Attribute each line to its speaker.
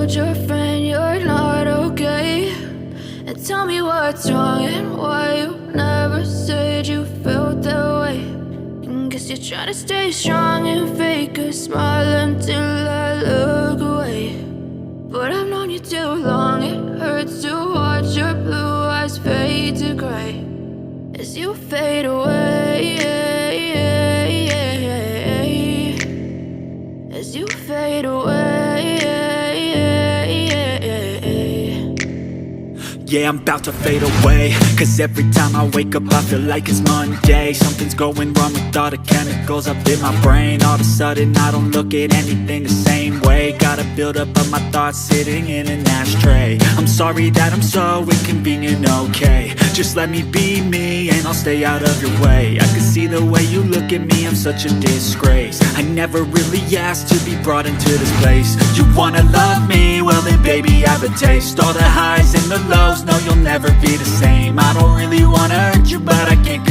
Speaker 1: told your friend you're not okay, and tell me what's wrong and why you never said you felt that way. And guess you're trying to stay strong and fake a smile until I look away. But I've known you too long, it hurts to watch your blue eyes fade to gray as you fade away, as you fade away.
Speaker 2: Yeah, I'm about to fade away, cause every time I wake up I feel like it's Monday. Something's going wrong with all the chemicals up in my brain. All of a sudden I don't look at anything the same way. Gotta build up of my thoughts sitting in an ashtray. I'm sorry that I'm so inconvenient, okay. Just let me be me and I'll stay out of your way. I can see the way you look at me, I'm such a disgrace. I never really asked to be brought into this place. You wanna love me? Well then baby have a taste. All the highs and the lows, no you'll never be the same. I don't really wanna hurt you but I can't